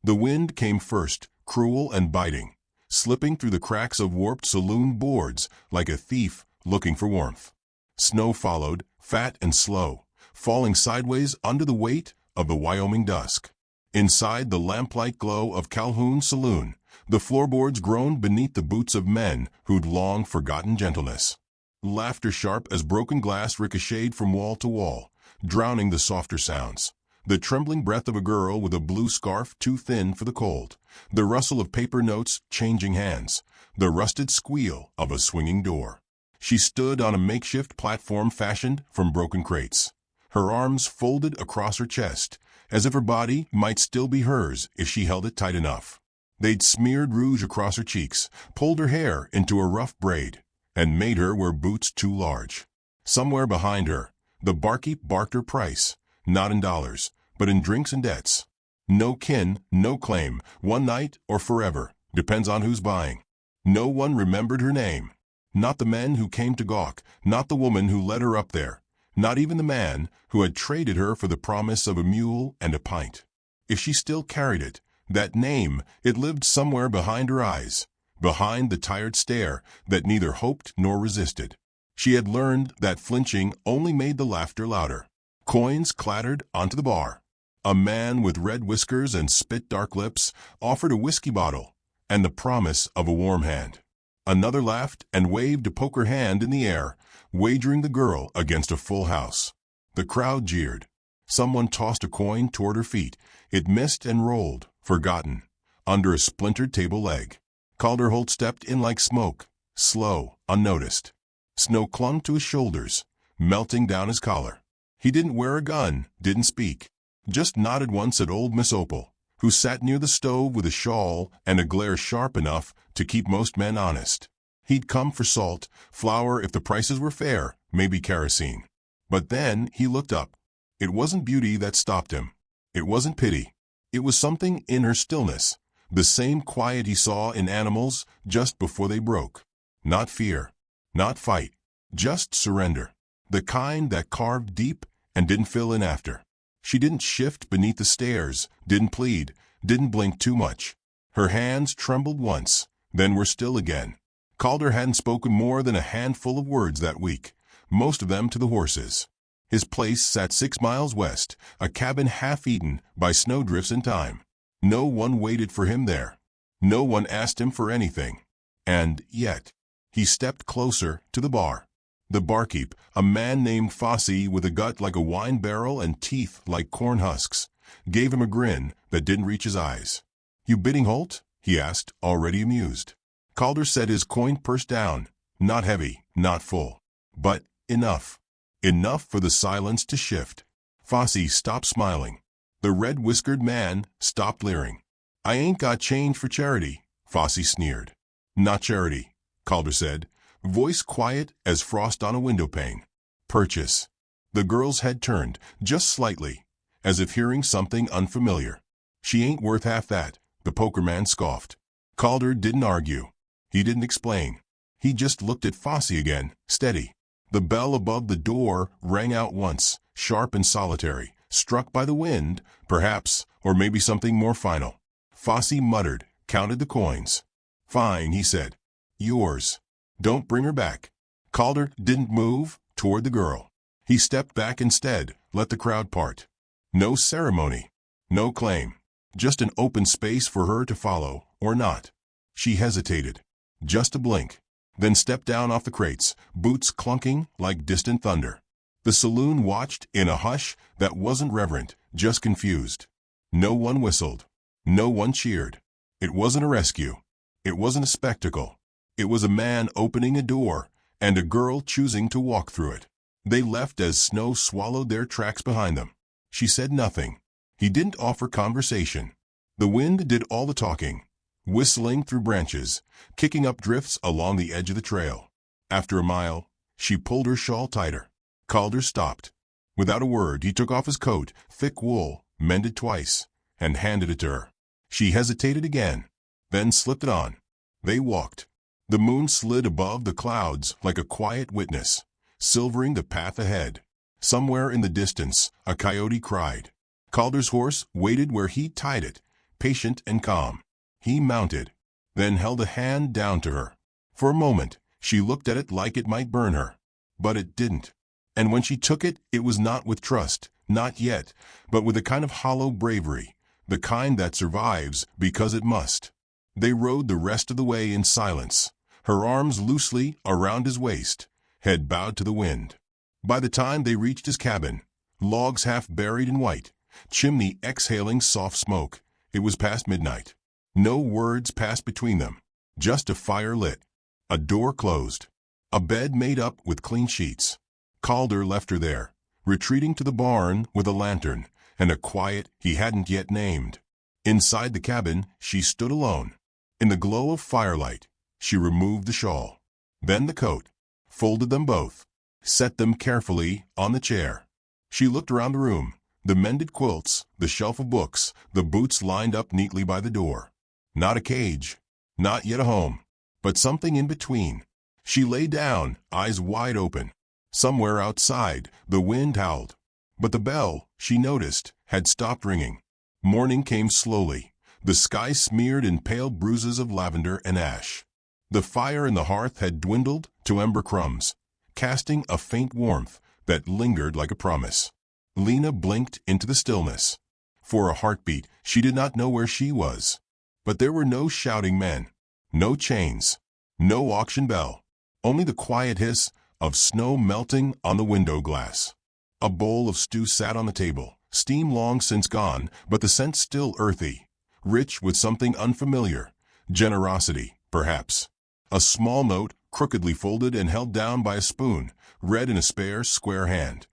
The wind came first, cruel and biting, slipping through the cracks of warped saloon boards like a thief looking for warmth. Snow followed, fat and slow, falling sideways under the weight of the Wyoming dusk. Inside the lamplight glow of Calhoun's saloon, the floorboards groaned beneath the boots of men who'd long forgotten gentleness. Laughter sharp as broken glass ricocheted from wall to wall, drowning the softer sounds. The trembling breath of a girl with a blue scarf too thin for the cold, the rustle of paper notes changing hands, the rusted squeal of a swinging door. She stood on a makeshift platform fashioned from broken crates, her arms folded across her chest, as if her body might still be hers if she held it tight enough. They'd smeared rouge across her cheeks, pulled her hair into a rough braid, and made her wear boots too large. Somewhere behind her, the barkeep barked her price, not in dollars, but in drinks and debts. No kin, no claim, one night or forever, depends on who's buying. No one remembered her name. Not the men who came to gawk, not the woman who led her up there, not even the man who had traded her for the promise of a mule and a pint. If she still carried it, that name, it lived somewhere behind her eyes, behind the tired stare that neither hoped nor resisted. She had learned that flinching only made the laughter louder. Coins clattered onto the bar. A man with red whiskers and spit-dark lips offered a whiskey bottle and the promise of a warm hand. Another laughed and waved a poker hand in the air, wagering the girl against a full house. The crowd jeered. Someone tossed a coin toward her feet. It missed and rolled, forgotten, under a splintered table leg. Calderholt stepped in like smoke, slow, unnoticed. Snow clung to his shoulders, melting down his collar. He didn't wear a gun, didn't speak. Just nodded once at old Miss Opal, who sat near the stove with a shawl and a glare sharp enough to keep most men honest. He'd come for salt, flour if the prices were fair, maybe kerosene. But then he looked up. It wasn't beauty that stopped him. It wasn't pity. It was something in her stillness, the same quiet he saw in animals just before they broke. Not fear, not fight, just surrender. The kind that carved deep and didn't fill in after. She didn't shift beneath the stairs, didn't plead, didn't blink too much. Her hands trembled once, then were still again. Calder hadn't spoken more than a handful of words that week, most of them to the horses. His place sat 6 miles west, a cabin half-eaten by snowdrifts in time. No one waited for him there. No one asked him for anything. And yet, he stepped closer to the bar. The barkeep, a man named Fossey with a gut like a wine barrel and teeth like corn husks, gave him a grin that didn't reach his eyes. "You bidding Holt?" he asked, already amused. Calder set his coin purse down, not heavy, not full, but enough. Enough for the silence to shift. Fossey stopped smiling. The red-whiskered man stopped leering. "I ain't got change for charity," Fossey sneered. "Not charity," Calder said, voice quiet as frost on a windowpane. "Purchase." The girl's head turned, just slightly, as if hearing something unfamiliar. "She ain't worth half that," the poker man scoffed. Calder didn't argue. He didn't explain. He just looked at Fossey again, steady. The bell above the door rang out once, sharp and solitary, struck by the wind, perhaps, or maybe something more final. Fossey muttered, counted the coins. "Fine," he said. "Yours. Don't bring her back." Calder didn't move toward the girl. He stepped back instead, let the crowd part. No ceremony, no claim, just an open space for her to follow, or not. She hesitated. Just a blink. Then stepped down off the crates, boots clunking like distant thunder. The saloon watched in a hush that wasn't reverent, just confused. No one whistled. No one cheered. It wasn't a rescue. It wasn't a spectacle. It was a man opening a door, and a girl choosing to walk through it. They left as snow swallowed their tracks behind them. She said nothing. He didn't offer conversation. The wind did all the talking, whistling through branches, kicking up drifts along the edge of the trail. After a mile, she pulled her shawl tighter. Calder stopped. Without a word, he took off his coat, thick wool, mended twice, and handed it to her. She hesitated again, then slipped it on. They walked. The moon slid above the clouds like a quiet witness, silvering the path ahead. Somewhere in the distance, a coyote cried. Calder's horse waited where he'd tied it, patient and calm. He mounted, then held a hand down to her. For a moment, she looked at it like it might burn her. But it didn't. And when she took it, it was not with trust, not yet, but with a kind of hollow bravery, the kind that survives because it must. They rode the rest of the way in silence, her arms loosely around his waist, head bowed to the wind. By the time they reached his cabin, logs half buried in white, chimney exhaling soft smoke, it was past midnight. No words passed between them, just a fire lit, a door closed, a bed made up with clean sheets. Calder left her there, retreating to the barn with a lantern and a quiet he hadn't yet named. Inside the cabin, she stood alone. In the glow of firelight, she removed the shawl, then the coat, folded them both, set them carefully on the chair. She looked around the room, the mended quilts, the shelf of books, the boots lined up neatly by the door. Not a cage, not yet a home, but something in between. She lay down, eyes wide open. Somewhere outside, the wind howled. But the bell, she noticed, had stopped ringing. Morning came slowly, the sky smeared in pale bruises of lavender and ash. The fire in the hearth had dwindled to ember crumbs, casting a faint warmth that lingered like a promise. Lena blinked into the stillness. For a heartbeat, she did not know where she was. But there were no shouting men, no chains, no auction bell, only the quiet hiss of snow melting on the window glass. A bowl of stew sat on the table, steam long since gone, but the scent still earthy, rich with something unfamiliar, generosity, perhaps. A small note, crookedly folded and held down by a spoon, read in a spare, square hand.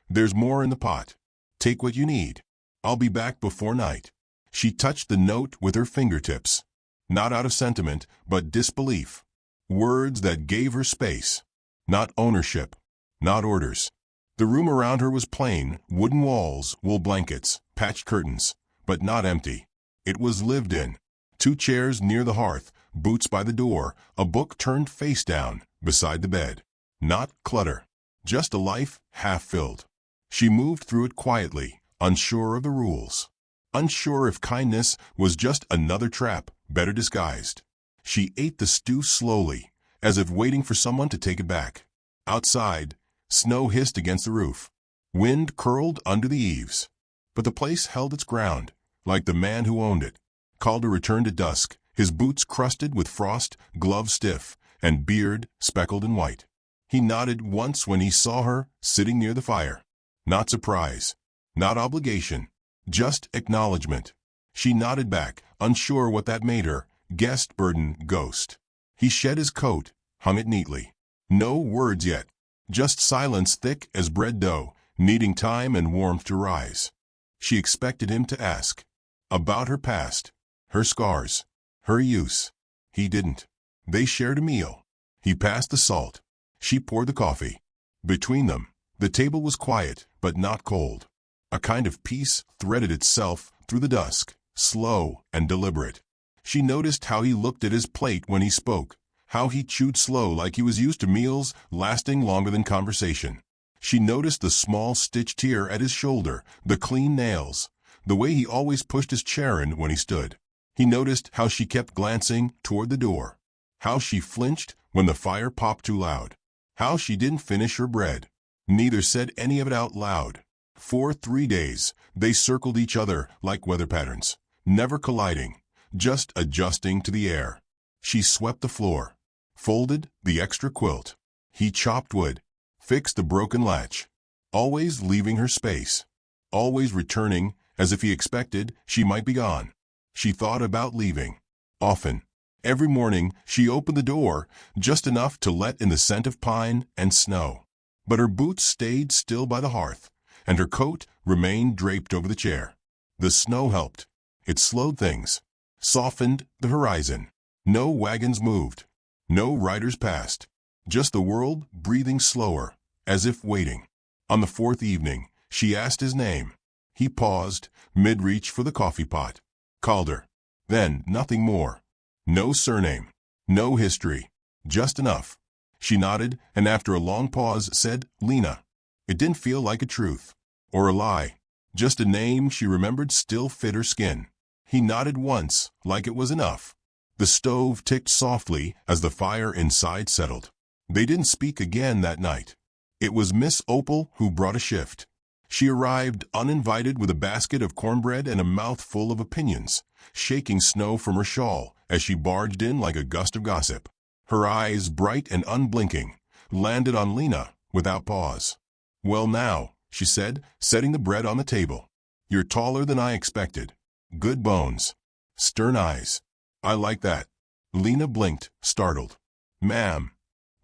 "There's more in the pot. Take what you need. I'll be back before night." She touched the note with her fingertips, not out of sentiment, but disbelief. Words that gave her space, not ownership, not orders. The room around her was plain, wooden walls, wool blankets, patched curtains, but not empty. It was lived in. 2 chairs near the hearth, boots by the door, a book turned face down beside the bed. Not clutter, just a life half-filled. She moved through it quietly, unsure of the rules. Unsure if kindness was just another trap, better disguised. She ate the stew slowly, as if waiting for someone to take it back. Outside, snow hissed against the roof. Wind curled under the eaves. But the place held its ground, like the man who owned it. Calder returned at dusk, his boots crusted with frost, gloves stiff, and beard speckled in white. He nodded once when he saw her sitting near the fire. Not surprise, not obligation, just acknowledgement. She nodded back, unsure what that made her, guest burden ghost. He shed his coat, hung it neatly. No words yet, just silence thick as bread dough, needing time and warmth to rise. She expected him to ask. About her past, her scars, her use. He didn't. They shared a meal. He passed the salt. She poured the coffee. Between them, the table was quiet, but not cold. A kind of peace threaded itself through the dusk, slow and deliberate. She noticed how he looked at his plate when he spoke, how he chewed slow like he was used to meals lasting longer than conversation. She noticed the small stitched tear at his shoulder, the clean nails, the way he always pushed his chair in when he stood. He noticed how she kept glancing toward the door, how she flinched when the fire popped too loud, how she didn't finish her bread. Neither said any of it out loud. For 3 days, they circled each other like weather patterns, never colliding, just adjusting to the air. She swept the floor, folded the extra quilt. He chopped wood, fixed the broken latch, always leaving her space, always returning as if he expected she might be gone. She thought about leaving. Often. Every morning, she opened the door, just enough to let in the scent of pine and snow. But her boots stayed still by the hearth, and her coat remained draped over the chair. The snow helped. It slowed things, softened the horizon. No wagons moved, no riders passed, just the world breathing slower, as if waiting. On the 4th evening, she asked his name. He paused, mid-reach for the coffee pot. Calder. Then nothing more. No surname, no history, just enough. She nodded, and after a long pause said, "Lena." It didn't feel like a truth, or a lie. Just a name she remembered still fit her skin. He nodded once, like it was enough. The stove ticked softly as the fire inside settled. They didn't speak again that night. It was Miss Opal who brought a shift. She arrived uninvited with a basket of cornbread and a mouthful of opinions, shaking snow from her shawl as she barged in like a gust of gossip. Her eyes, bright and unblinking, landed on Lena without pause. "Well now," she said, setting the bread on the table. "You're taller than I expected. Good bones. Stern eyes. I like that." Lena blinked, startled. "Ma'am."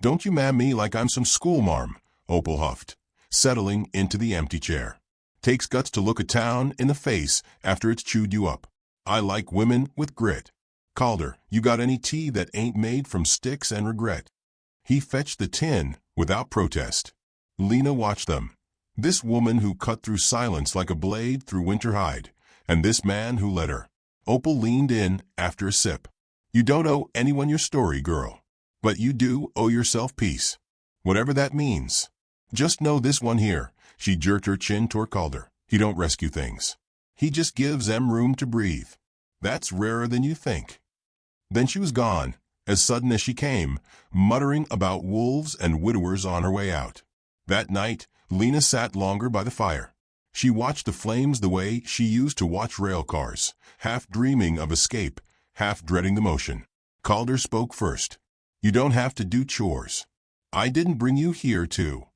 "Don't you ma'am me like I'm some schoolmarm," Opal huffed, settling into the empty chair. "Takes guts to look a town in the face after it's chewed you up. I like women with grit. Calder, you got any tea that ain't made from sticks and regret?" He fetched the tin without protest. Lena watched them. This woman who cut through silence like a blade through winter hide, and this man who led her. Opal leaned in after a sip. "You don't owe anyone your story, girl. But you do owe yourself peace. Whatever that means. Just know this one here," she jerked her chin toward Calder. "He don't rescue things. He just gives them room to breathe. That's rarer than you think." Then she was gone, as sudden as she came, muttering about wolves and widowers on her way out. That night, Lena sat longer by the fire. She watched the flames the way she used to watch rail cars, half dreaming of escape, half dreading the motion. Calder spoke first. "You don't have to do chores. I didn't bring you here to."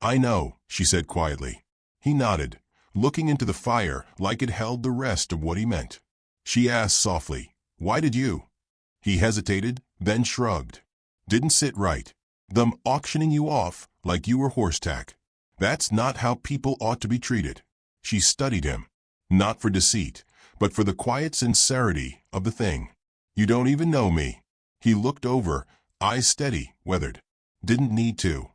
"I know," she said quietly. He nodded, looking into the fire like it held the rest of what he meant. She asked softly, "Why did you?" He hesitated, then shrugged. "Didn't sit right. Them auctioning you off like you were horse tack. That's not how people ought to be treated." She studied him, not for deceit, but for the quiet sincerity of the thing. "You don't even know me." He looked over, eyes steady, weathered. "Didn't need to."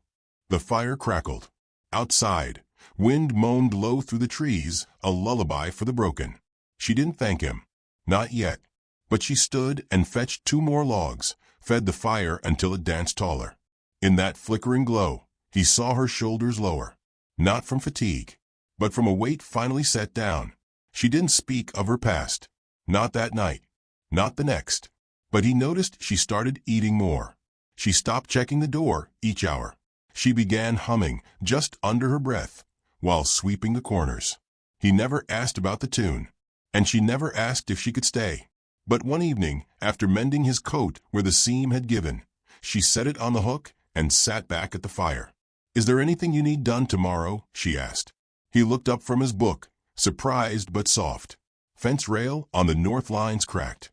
The fire crackled. Outside, wind moaned low through the trees, a lullaby for the broken. She didn't thank him. Not yet. But she stood and fetched 2 more logs, fed the fire until it danced taller. In that flickering glow, he saw her shoulders lower. Not from fatigue, but from a weight finally set down. She didn't speak of her past. Not that night. Not the next. But he noticed she started eating more. She stopped checking the door each hour. She began humming just under her breath while sweeping the corners. He never asked about the tune, and she never asked if she could stay. But one evening, after mending his coat where the seam had given, she set it on the hook and sat back at the fire. "Is there anything you need done tomorrow?" she asked. He looked up from his book, surprised but soft. "Fence rail on the north line's cracked."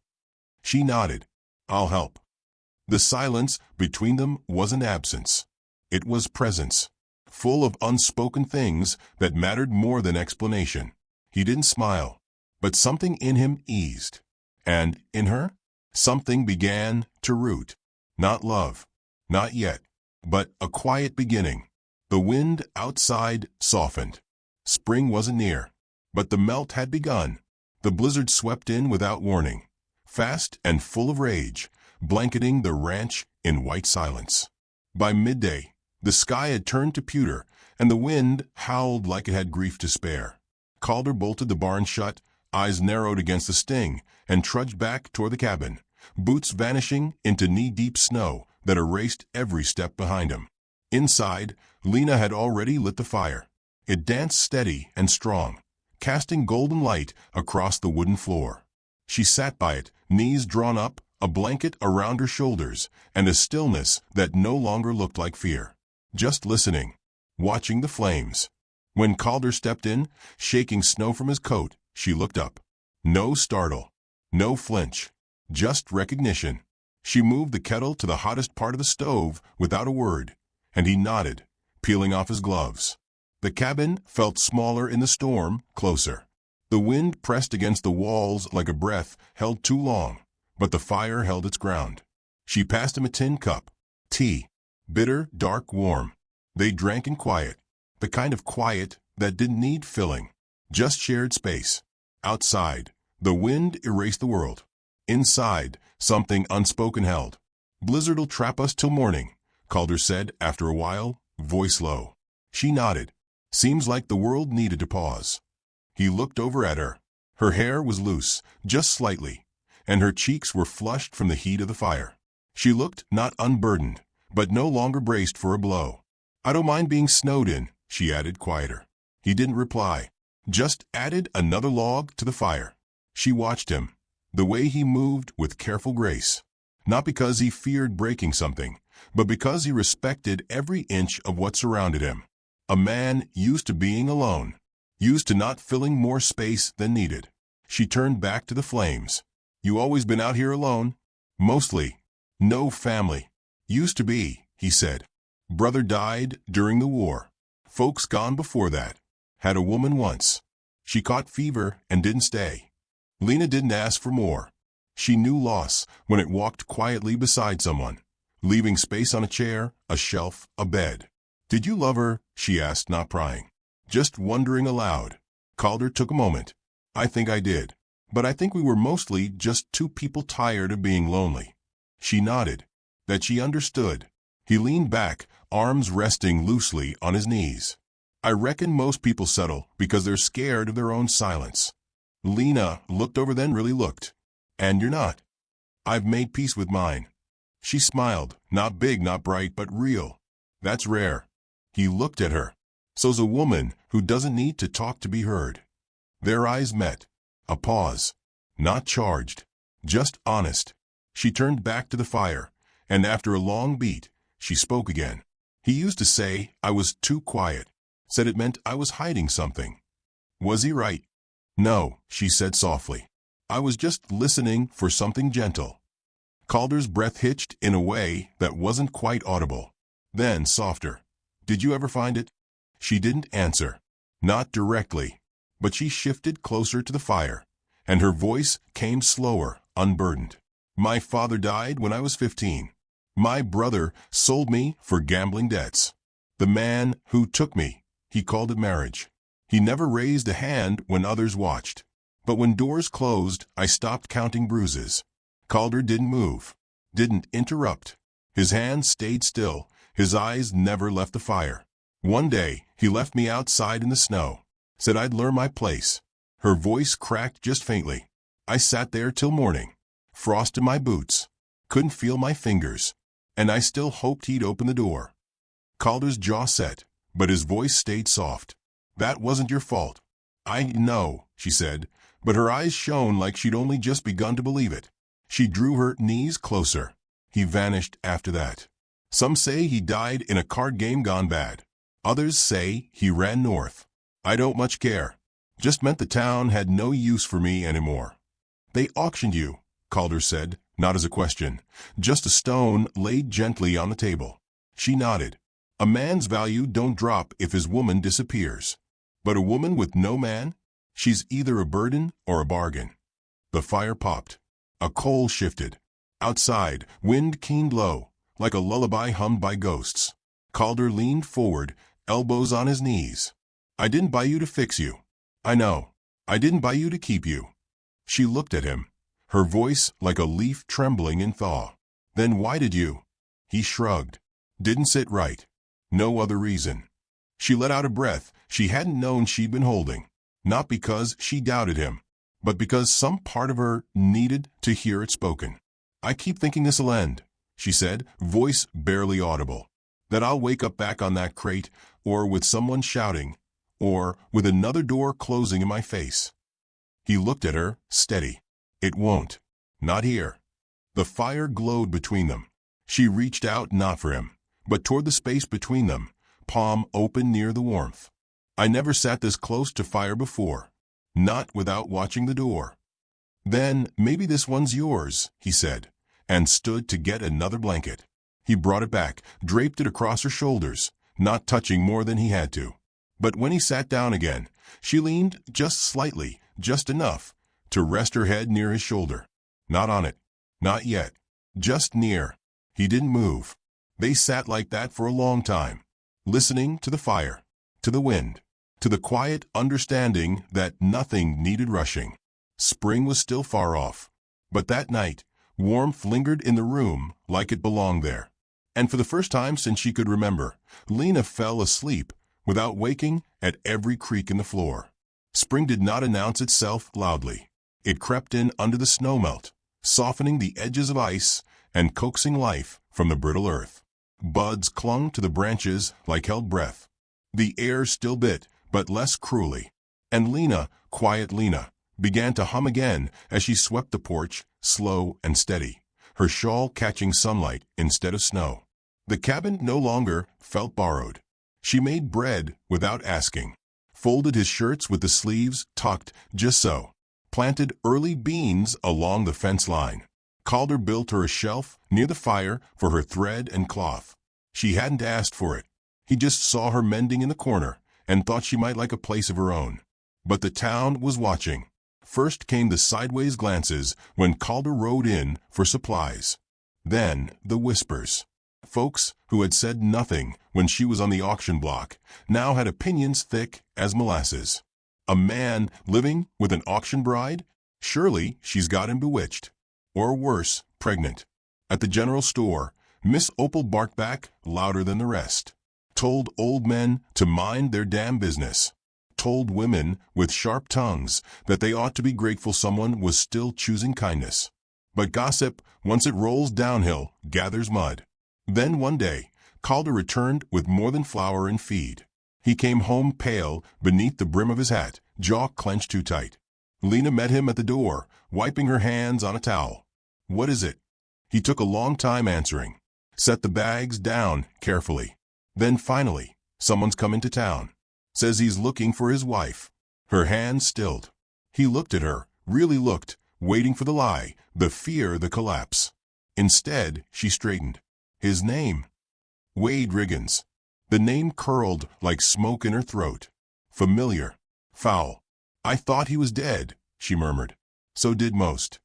She nodded. "I'll help." The silence between them wasn't absence. It was presence, full of unspoken things that mattered more than explanation. He didn't smile, but something in him eased. And in her, something began to root. Not love, not yet, but a quiet beginning. The wind outside softened. Spring wasn't near, but the melt had begun. The blizzard swept in without warning, fast and full of rage, blanketing the ranch in white silence. By midday, the sky had turned to pewter, and the wind howled like it had grief to spare. Calder bolted the barn shut, eyes narrowed against the sting, and trudged back toward the cabin, boots vanishing into knee-deep snow that erased every step behind him. Inside, Lena had already lit the fire. It danced steady and strong, casting golden light across the wooden floor. She sat by it, knees drawn up, a blanket around her shoulders, and a stillness that no longer looked like fear. Just listening, watching the flames. When Calder stepped in, shaking snow from his coat, she looked up. No startle, no flinch, just recognition. She moved the kettle to the hottest part of the stove without a word, and he nodded, peeling off his gloves. The cabin felt smaller in the storm, closer. The wind pressed against the walls like a breath held too long, but the fire held its ground. She passed him a tin cup. Tea. Bitter, dark, warm. They drank in quiet. The kind of quiet that didn't need filling. Just shared space. Outside, the wind erased the world. Inside, something unspoken held. "Blizzard'll trap us till morning," Calder said after a while, voice low. She nodded. Seems like the world needed to pause. He looked over at her. Her hair was loose, just slightly, and her cheeks were flushed from the heat of the fire. She looked not unburdened, but no longer braced for a blow. "I don't mind being snowed in," she added, quieter. He didn't reply, just added another log to the fire. She watched him, the way he moved with careful grace. Not because he feared breaking something, but because he respected every inch of what surrounded him. A man used to being alone, used to not filling more space than needed. She turned back to the flames. "You always been out here alone?" "Mostly. No family." "Used to be," he said. "Brother died during the war. Folks gone before that. Had a woman once. She caught fever and didn't stay. Lena didn't ask for more. She knew loss when it walked quietly beside someone, leaving space on a chair, a shelf, a bed." "Did you love her?" she asked, not prying, just wondering aloud. Calder took a moment. "I think I did. But I think we were mostly just two people tired of being lonely." She nodded. That she understood. He leaned back, arms resting loosely on his knees. "I reckon most people settle because they're scared of their own silence." Lena looked over, then really looked. "And you're not?" "I've made peace with mine." She smiled, not big, not bright, but real. "That's rare." He looked at her. "So's a woman who doesn't need to talk to be heard." Their eyes met. A pause. Not charged. Just honest. She turned back to the fire, and after a long beat, she spoke again. "He used to say I was too quiet. Said it meant I was hiding something." "Was he right?" "No," she said softly. "I was just listening for something gentle." Calder's breath hitched in a way that wasn't quite audible. Then softer. "Did you ever find it?" She didn't answer. Not directly. But she shifted closer to the fire, and her voice came slower, unburdened. "My father died when I was 15. My brother sold me for gambling debts. The man who took me, he called it marriage. He never raised a hand when others watched. But when doors closed, I stopped counting bruises." Calder didn't move, didn't interrupt. His hands stayed still, his eyes never left the fire. "One day, he left me outside in the snow. Said I'd learn my place." Her voice cracked just faintly. "I sat there till morning. Frost in my boots. Couldn't feel my fingers. And I still hoped he'd open the door." Calder's jaw set, but his voice stayed soft. "That wasn't your fault." "I know," she said, but her eyes shone like she'd only just begun to believe it. She drew her knees closer. "He vanished after that. Some say he died in a card game gone bad. Others say he ran north. I don't much care. Just meant the town had no use for me anymore." "They auctioned you," Calder said, not as a question, just a stone laid gently on the table. She nodded. "A man's value don't drop if his woman disappears. But a woman with no man? She's either a burden or a bargain." The fire popped. A coal shifted. Outside, wind keened low, like a lullaby hummed by ghosts. Calder leaned forward, elbows on his knees. "I didn't buy you to fix you. I know. I didn't buy you to keep you." She looked at him, her voice like a leaf trembling in thaw. "Then why did you?" He shrugged. "Didn't sit right. No other reason." She let out a breath she hadn't known she'd been holding. Not because she doubted him, but because some part of her needed to hear it spoken. "I keep thinking this'll end," she said, voice barely audible. "That I'll wake up back on that crate, or with someone shouting, or with another door closing in my face." He looked at her, steady. "It won't. Not here." The fire glowed between them. She reached out not for him, but toward the space between them, palm open near the warmth. "I never sat this close to fire before. Not without watching the door." "Then maybe this one's yours," he said, and stood to get another blanket. He brought it back, draped it across her shoulders, not touching more than he had to. But when he sat down again, she leaned just slightly, just enough, to rest her head near his shoulder. Not on it. Not yet. Just near. He didn't move. They sat like that for a long time, listening to the fire, to the wind, to the quiet understanding that nothing needed rushing. Spring was still far off. But that night, warmth lingered in the room like it belonged there. And for the first time since she could remember, Lena fell asleep without waking at every creak in the floor. Spring did not announce itself loudly. It crept in under the snowmelt, softening the edges of ice and coaxing life from the brittle earth. Buds clung to the branches like held breath. The air still bit, but less cruelly. And Lena, quiet Lena, began to hum again as she swept the porch, slow and steady, her shawl catching sunlight instead of snow. The cabin no longer felt borrowed. She made bread without asking, folded his shirts with the sleeves tucked just so, planted early beans along the fence line. Calder built her a shelf near the fire for her thread and cloth. She hadn't asked for it. He just saw her mending in the corner and thought she might like a place of her own. But the town was watching. First came the sideways glances when Calder rode in for supplies. Then the whispers. Folks who had said nothing when she was on the auction block now had opinions thick as molasses. A man living with an auction bride? Surely she's got him bewitched. Or worse, pregnant. At the general store, Miss Opal barked back louder than the rest. Told old men to mind their damn business. Told women with sharp tongues that they ought to be grateful someone was still choosing kindness. But gossip, once it rolls downhill, gathers mud. Then one day, Calder returned with more than flour and feed. He came home pale beneath the brim of his hat, jaw clenched too tight. Lena met him at the door, wiping her hands on a towel. "What is it?" He took a long time answering. Set the bags down carefully. Then finally, "Someone's come into town. Says he's looking for his wife." Her hands stilled. He looked at her, really looked, waiting for the lie, the fear, the collapse. Instead, she straightened. His name? Wade Riggins. The name curled like smoke in her throat. Familiar. Foul. "I thought he was dead," she murmured. "So did most."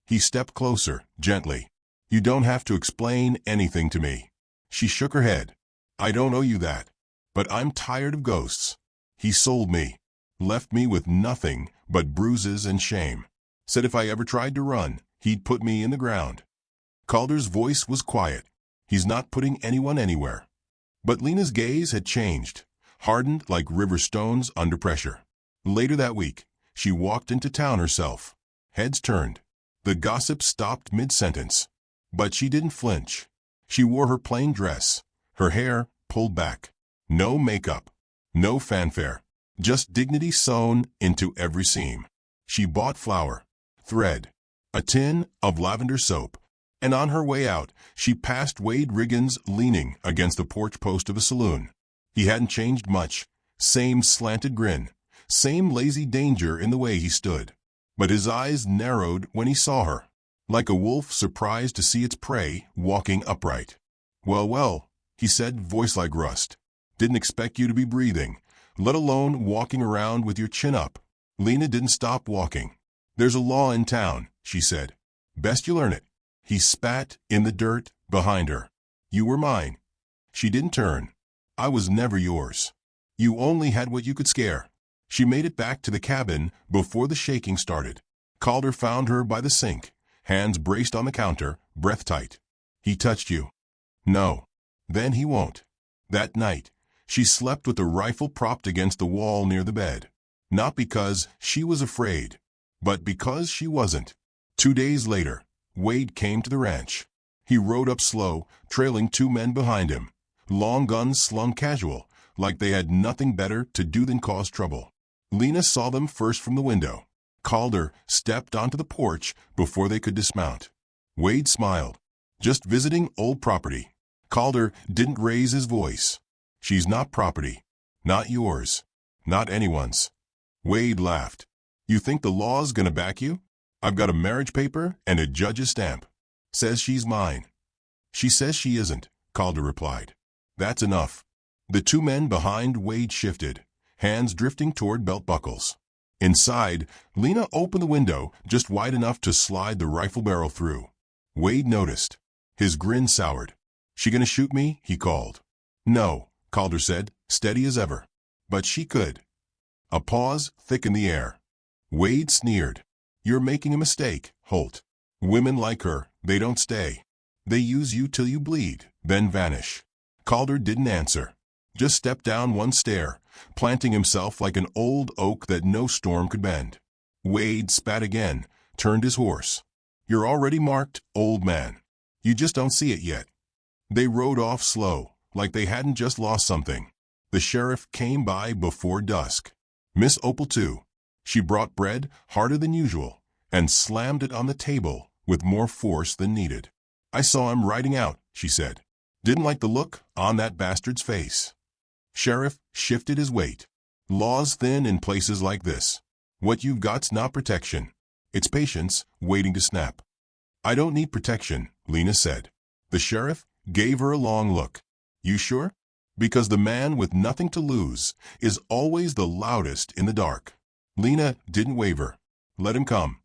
He stepped closer, gently. "You don't have to explain anything to me." She shook her head. "I don't owe you that. But I'm tired of ghosts. He sold me. Left me with nothing but bruises and shame. Said if I ever tried to run, he'd put me in the ground." Calder's voice was quiet. He's not putting anyone anywhere. But Lena's gaze had changed, hardened like river stones under pressure. Later that week, she walked into town herself. Heads turned. The gossip stopped mid-sentence. But she didn't flinch. She wore her plain dress, her hair pulled back. No makeup, no fanfare, just dignity sewn into every seam. She bought flour, thread, a tin of lavender soap, and on her way out, she passed Wade Riggins leaning against the porch post of a saloon. He hadn't changed much, same slanted grin, same lazy danger in the way he stood. But his eyes narrowed when he saw her, like a wolf surprised to see its prey walking upright. "Well, well," he said, voice like rust. "Didn't expect you to be breathing, let alone walking around with your chin up." Lena didn't stop walking. "There's a law in town," she said. "Best you learn it." He spat in the dirt behind her. "You were mine." She didn't turn. "I was never yours. You only had what you could scare." She made it back to the cabin before the shaking started. Calder found her by the sink, hands braced on the counter, breath tight. "He touched you." "No." "Then he won't." That night, she slept with the rifle propped against the wall near the bed. Not because she was afraid, but because she wasn't. 2 days later, Wade came to the ranch. He rode up slow, trailing 2 men behind him, long guns slung casual, like they had nothing better to do than cause trouble. Lena saw them first from the window. Calder stepped onto the porch before they could dismount. Wade smiled. "Just visiting old property." Calder didn't raise his voice. "She's not property. Not yours. Not anyone's." Wade laughed. "You think the law's gonna back you? I've got a marriage paper and a judge's stamp. Says she's mine." "She says she isn't," Calder replied. "That's enough." The 2 men behind Wade shifted, hands drifting toward belt buckles. Inside, Lena opened the window just wide enough to slide the rifle barrel through. Wade noticed. His grin soured. "She gonna shoot me?" he called. "No," Calder said, steady as ever. "But she could." A pause thickened the air. Wade sneered. "You're making a mistake, Holt. Women like her, they don't stay. They use you till you bleed, then vanish." Calder didn't answer. Just stepped down one stair, planting himself like an old oak that no storm could bend. Wade spat again, turned his horse. You're already marked, old man. You just don't see it yet. They rode off slow, like they hadn't just lost something. The sheriff came by before dusk. Miss Opal too. She brought bread, harder than usual, and slammed it on the table with more force than needed. I saw him riding out, she said. Didn't like the look on that bastard's face. Sheriff shifted his weight. Law's thin in places like this. What you've got's not protection. It's patience waiting to snap. I don't need protection, Lena said. The sheriff gave her a long look. You sure? Because the man with nothing to lose is always the loudest in the dark. Lena didn't waver. Let him come.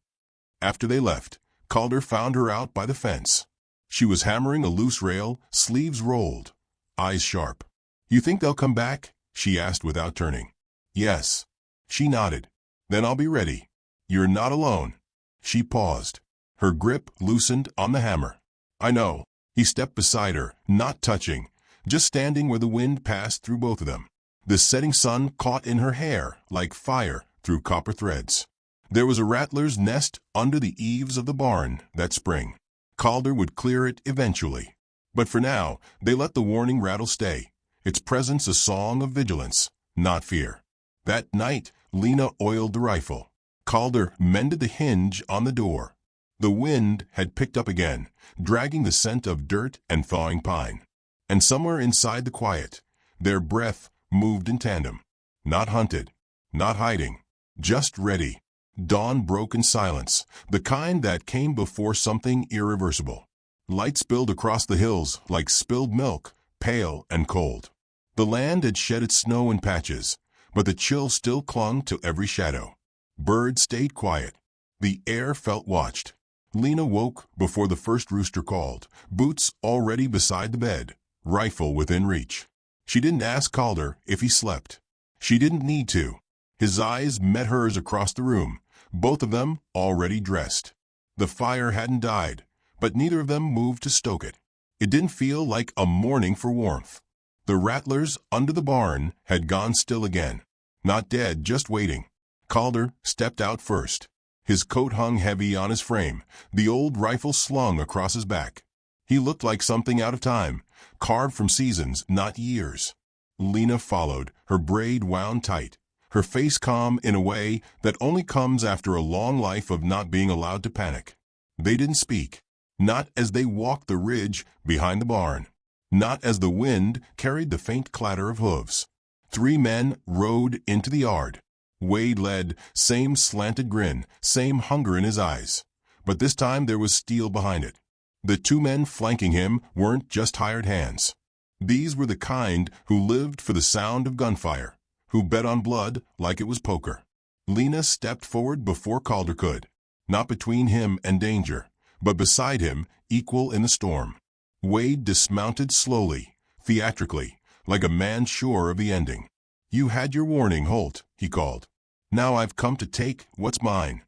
After they left, Calder found her out by the fence. She was hammering a loose rail, sleeves rolled, eyes sharp. You think they'll come back? She asked without turning. Yes. She nodded. Then I'll be ready. You're not alone. She paused. Her grip loosened on the hammer. I know. He stepped beside her, not touching, just standing where the wind passed through both of them. The setting sun caught in her hair like fire through copper threads. There was a rattler's nest under the eaves of the barn that spring. Calder would clear it eventually. But for now, they let the warning rattle stay, its presence a song of vigilance, not fear. That night, Lena oiled the rifle. Calder mended the hinge on the door. The wind had picked up again, dragging the scent of dirt and thawing pine. And somewhere inside the quiet, their breath moved in tandem. Not hunted, not hiding, just ready. Dawn broke in silence, the kind that came before something irreversible. Light spilled across the hills like spilled milk, pale and cold. The land had shed its snow in patches, but the chill still clung to every shadow. Birds stayed quiet. The air felt watched. Lena woke before the first rooster called, boots already beside the bed, rifle within reach. She didn't ask Calder if he slept. She didn't need to. His eyes met hers across the room, both of them already dressed. The fire hadn't died, but neither of them moved to stoke it. It didn't feel like a morning for warmth. The rattlers under the barn had gone still again. Not dead, just waiting. Calder stepped out first. His coat hung heavy on his frame, the old rifle slung across his back. He looked like something out of time, carved from seasons, not years. Lena followed, her braid wound tight, her face calm in a way that only comes after a long life of not being allowed to panic. They didn't speak, not as they walked the ridge behind the barn, not as the wind carried the faint clatter of hooves. 3 men rode into the yard. Wade led, same slanted grin, same hunger in his eyes. But this time there was steel behind it. The 2 men flanking him weren't just hired hands. These were the kind who lived for the sound of gunfire, who bet on blood like it was poker. Lena stepped forward before Calder could, not between him and danger, but beside him, equal in the storm. Wade dismounted slowly, theatrically, like a man sure of the ending. You had your warning, Holt, he called. Now I've come to take what's mine.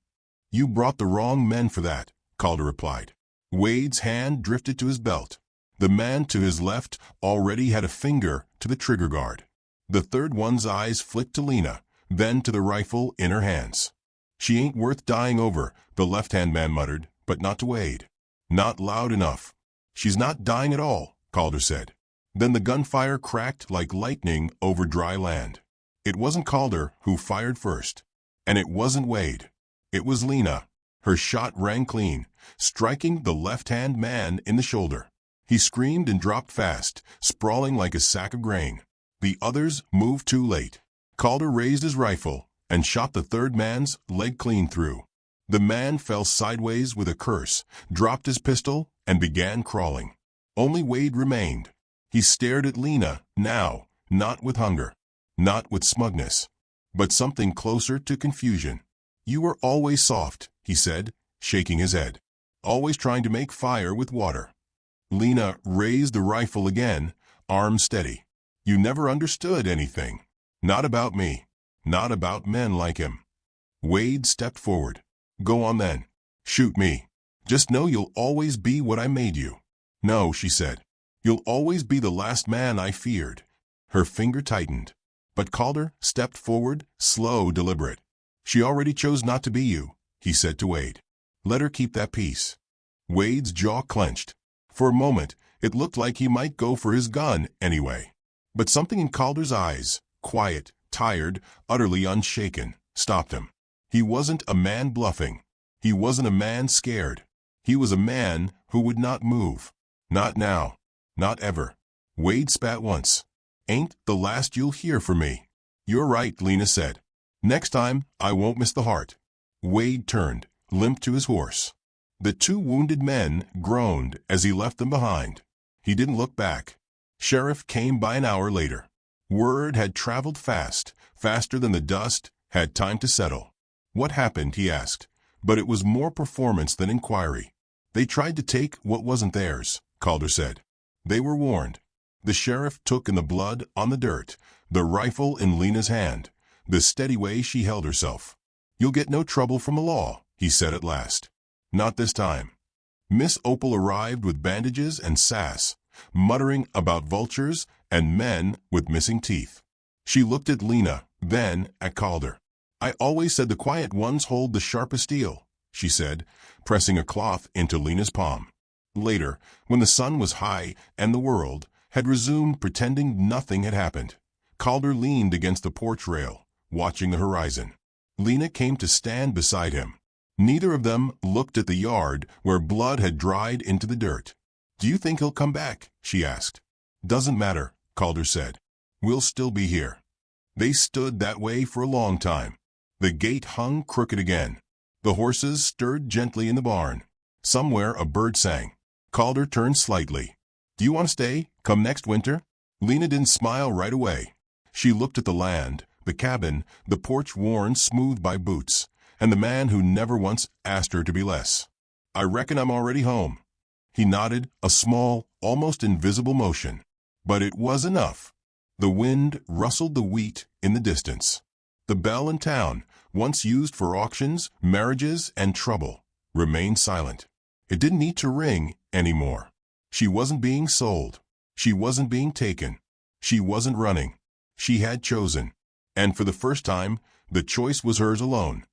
You brought the wrong men for that, Calder replied. Wade's hand drifted to his belt. The man to his left already had a finger to the trigger guard. The third one's eyes flicked to Lena, then to the rifle in her hands. She ain't worth dying over, the left-hand man muttered, but not to Wade. Not loud enough. She's not dying at all, Calder said. Then the gunfire cracked like lightning over dry land. It wasn't Calder who fired first, and it wasn't Wade. It was Lena. Her shot rang clean, striking the left-hand man in the shoulder. He screamed and dropped fast, sprawling like a sack of grain. The others moved too late. Calder raised his rifle and shot the third man's leg clean through. The man fell sideways with a curse, dropped his pistol, and began crawling. Only Wade remained. He stared at Lena, now, not with hunger, not with smugness, but something closer to confusion. You were always soft, he said, shaking his head. Always trying to make fire with water. Lena raised the rifle again, arm steady. You never understood anything. Not about me. Not about men like him. Wade stepped forward. Go on then. Shoot me. Just know you'll always be what I made you. No, she said. You'll always be the last man I feared. Her finger tightened. But Calder stepped forward, slow, deliberate. "She already chose not to be you," he said to Wade. "Let her keep that peace." Wade's jaw clenched. For a moment, it looked like he might go for his gun anyway. But something in Calder's eyes, quiet, tired, utterly unshaken, stopped him. He wasn't a man bluffing. He wasn't a man scared. He was a man who would not move. Not now. Not ever. Wade spat once. "Ain't the last you'll hear from me." "You're right," Lena said. "Next time, I won't miss the heart." Wade turned, limped to his horse. The two wounded men groaned as he left them behind. He didn't look back. Sheriff came by an hour later. Word had traveled fast, faster than the dust had time to settle. "What happened?" he asked. But it was more performance than inquiry. "They tried to take what wasn't theirs," Calder said. They were warned. The sheriff took in the blood on the dirt, the rifle in Lena's hand, the steady way she held herself. "You'll get no trouble from the law," he said at last. "Not this time." Miss Opal arrived with bandages and sass, muttering about vultures and men with missing teeth. She looked at Lena, then at Calder. "I always said the quiet ones hold the sharpest steel," she said, pressing a cloth into Lena's palm. Later, when the sun was high and the world had resumed pretending nothing had happened, Calder leaned against the porch rail, watching the horizon. Lena came to stand beside him. Neither of them looked at the yard where blood had dried into the dirt. "Do you think he'll come back?" she asked. "Doesn't matter," Calder said. "We'll still be here." They stood that way for a long time. The gate hung crooked again. The horses stirred gently in the barn. Somewhere a bird sang. Calder turned slightly. "Do you want to stay? Come next winter?" Lena didn't smile right away. She looked at the land, the cabin, the porch worn smooth by boots, and the man who never once asked her to be less. "I reckon I'm already home." He nodded, a small, almost invisible motion. But it was enough. The wind rustled the wheat in the distance. The bell in town, once used for auctions, marriages, and trouble, remained silent. It didn't need to ring anymore. She wasn't being sold. She wasn't being taken. She wasn't running. She had chosen. And for the first time, the choice was hers alone.